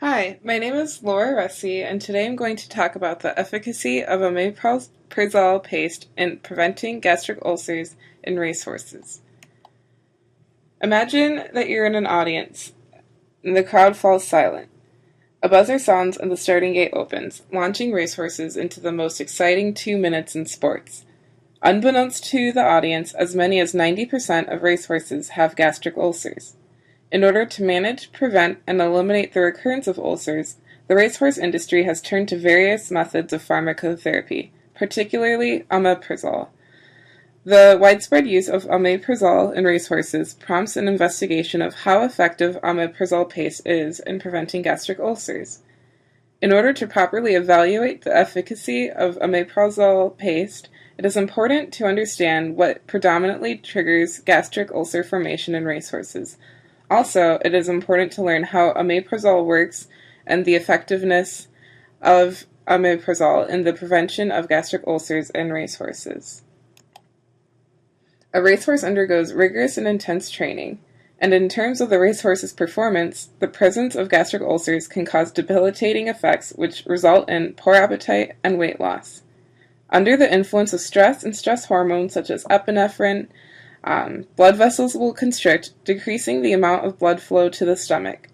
Hi, my name is Laura Russey, and today I'm going to talk about the efficacy of omeprazole paste in preventing gastric ulcers in racehorses. Imagine that you're in an audience, and the crowd falls silent. A buzzer sounds and the starting gate opens, launching racehorses into the most exciting 2 minutes in sports. Unbeknownst to the audience, as many as 90% of racehorses have gastric ulcers. In order to manage, prevent, and eliminate the recurrence of ulcers, the racehorse industry has turned to various methods of pharmacotherapy, particularly omeprazole. The widespread use of omeprazole in racehorses prompts an investigation of how effective omeprazole paste is in preventing gastric ulcers. In order to properly evaluate the efficacy of omeprazole paste, it is important to understand what predominantly triggers gastric ulcer formation in racehorses. Also, it is important to learn how omeprazole works and the effectiveness of omeprazole in the prevention of gastric ulcers in racehorses. A racehorse undergoes rigorous and intense training, and in terms of the racehorse's performance, the presence of gastric ulcers can cause debilitating effects which result in poor appetite and weight loss. Under the influence of stress and stress hormones such as epinephrine, blood vessels will constrict, decreasing the amount of blood flow to the stomach.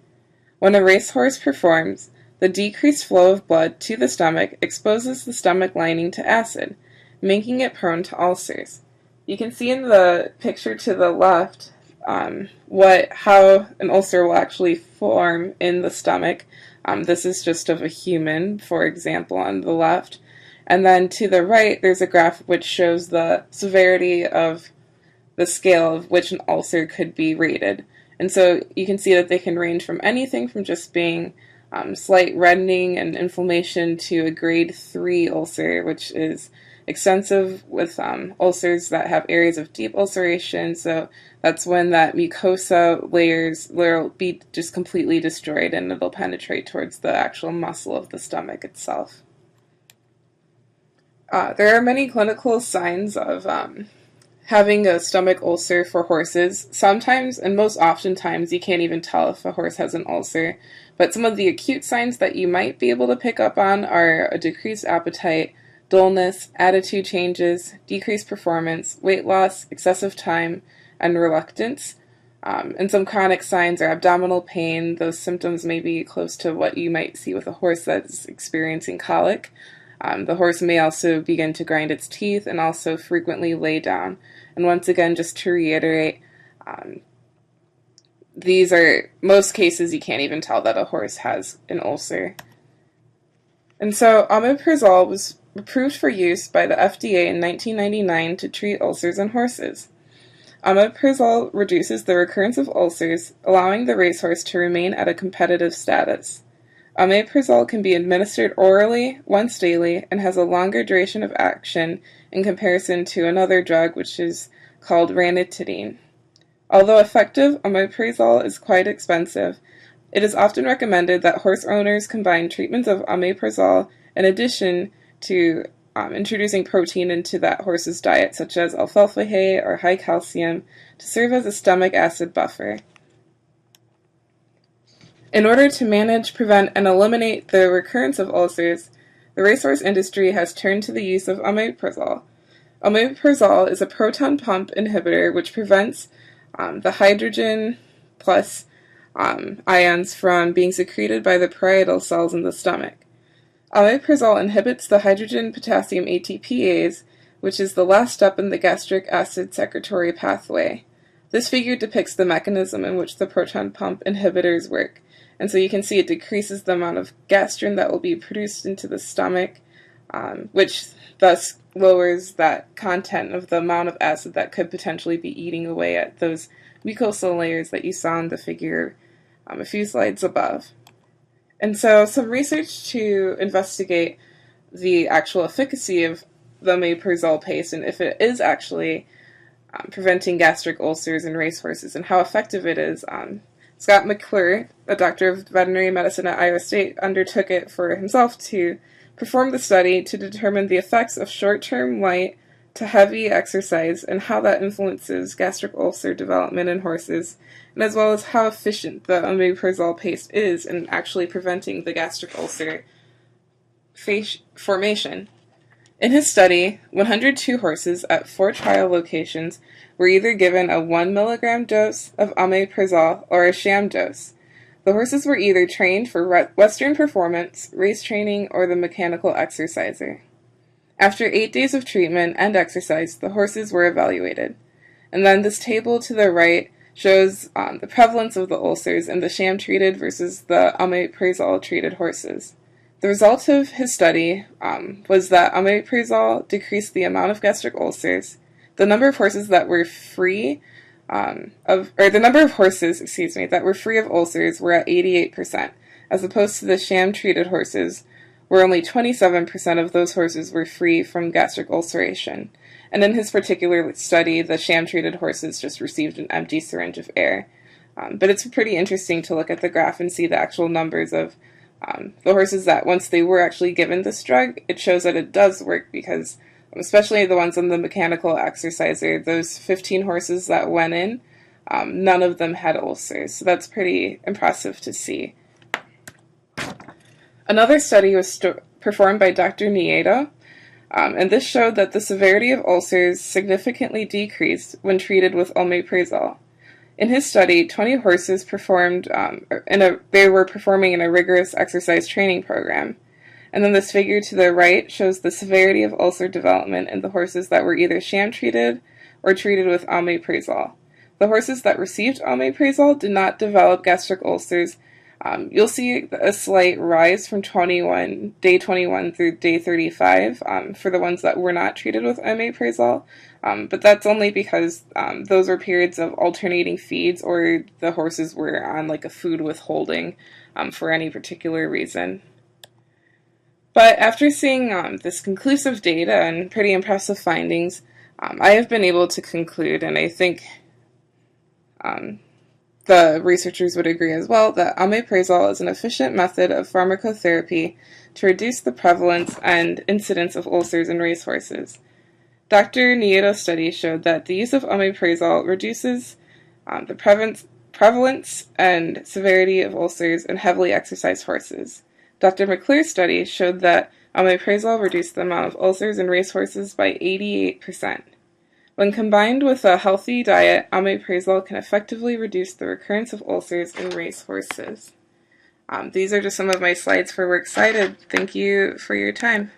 When a racehorse performs, the decreased flow of blood to the stomach exposes the stomach lining to acid, making it prone to ulcers. You can see in the picture to the left how an ulcer will actually form in the stomach. This is just of a human, for example, on the left. And then to the right, there's a graph which shows the severity of the scale of which an ulcer could be rated. And so you can see that they can range from anything from just being slight reddening and inflammation to a grade 3 ulcer, which is extensive with ulcers that have areas of deep ulceration. So that's when that mucosa layers will be just completely destroyed and it'll penetrate towards the actual muscle of the stomach itself. There are many clinical signs of having a stomach ulcer for horses. Sometimes, and most oftentimes, you can't even tell if a horse has an ulcer. But some of the acute signs that you might be able to pick up on are a decreased appetite, dullness, attitude changes, decreased performance, weight loss, excessive time, and reluctance. And some chronic signs are abdominal pain. Those symptoms may be close to what you might see with a horse that's experiencing colic. The horse may also begin to grind its teeth and also frequently lay down. And once again, just to reiterate, these are most cases you can't even tell that a horse has an ulcer. And so omeprazole was approved for use by the FDA in 1999 to treat ulcers in horses. Omeprazole reduces the recurrence of ulcers, allowing the racehorse to remain at a competitive status. Omeprazole can be administered orally once daily and has a longer duration of action in comparison to another drug which is called ranitidine. Although effective, omeprazole is quite expensive. It is often recommended that horse owners combine treatments of omeprazole in addition to introducing protein into that horse's diet, such as alfalfa hay or high calcium, to serve as a stomach acid buffer. In order to manage, prevent, and eliminate the recurrence of ulcers, the racehorse industry has turned to the use of omeprazole. Omeprazole is a proton pump inhibitor which prevents the hydrogen plus ions from being secreted by the parietal cells in the stomach. Omeprazole inhibits the hydrogen-potassium ATPase, which is the last step in the gastric acid secretory pathway. This figure depicts the mechanism in which the proton pump inhibitors work. And so you can see it decreases the amount of gastrin that will be produced into the stomach, which thus lowers that content of the amount of acid that could potentially be eating away at those mucosal layers that you saw in the figure a few slides above. And so some research to investigate the actual efficacy of the omeprazole paste and if it is actually preventing gastric ulcers in racehorses and how effective it is. Scott McClure, a doctor of veterinary medicine at Iowa State, undertook it for himself to perform the study to determine the effects of short-term light to heavy exercise and how that influences gastric ulcer development in horses, and as well as how efficient the omeprazole paste is in actually preventing the gastric ulcer formation. In his study, 102 horses at 4 trial locations were either given a 1 milligram dose of omeprazole or a sham dose. The horses were either trained for Western performance, race training, or the mechanical exerciser. After 8 days of treatment and exercise, the horses were evaluated. And then this table to the right shows the prevalence of the ulcers in the sham-treated versus the omeprazole-treated horses. The result of his study was that omeprazole decreased the amount of gastric ulcers. The number of horses that were free the number of horses, that were free of ulcers were at 88%, as opposed to the sham-treated horses, where only 27% of those horses were free from gastric ulceration. And in his particular study, the sham-treated horses just received an empty syringe of air. But it's pretty interesting to look at the graph and see the actual numbers of the horses that once they were actually given this drug, it shows that it does work, because especially the ones on the mechanical exerciser, those 15 horses that went in, none of them had ulcers. So that's pretty impressive to see. Another study was performed by Dr. Nieto, and this showed that the severity of ulcers significantly decreased when treated with omeprazole. In his study, 20 horses they were performing in a rigorous exercise training program. And then this figure to the right shows the severity of ulcer development in the horses that were either sham-treated or treated with omeprazole. The horses that received omeprazole did not develop gastric ulcers. You'll see a slight rise from day 21 through day 35 for the ones that were not treated with omeprazole. But that's only because those were periods of alternating feeds, or the horses were on like a food withholding for any particular reason. But after seeing this conclusive data and pretty impressive findings, I have been able to conclude, and I think the researchers would agree as well, that omeprazole is an efficient method of pharmacotherapy to reduce the prevalence and incidence of ulcers in racehorses. Dr. Nieto's study showed that the use of omeprazole reduces the prevalence and severity of ulcers in heavily exercised horses. Dr. McClure's study showed that omeprazole reduced the amount of ulcers in racehorses by 88%. When combined with a healthy diet, omeprazole can effectively reduce the recurrence of ulcers in racehorses. These are just some of my slides for Works Cited. Thank you for your time.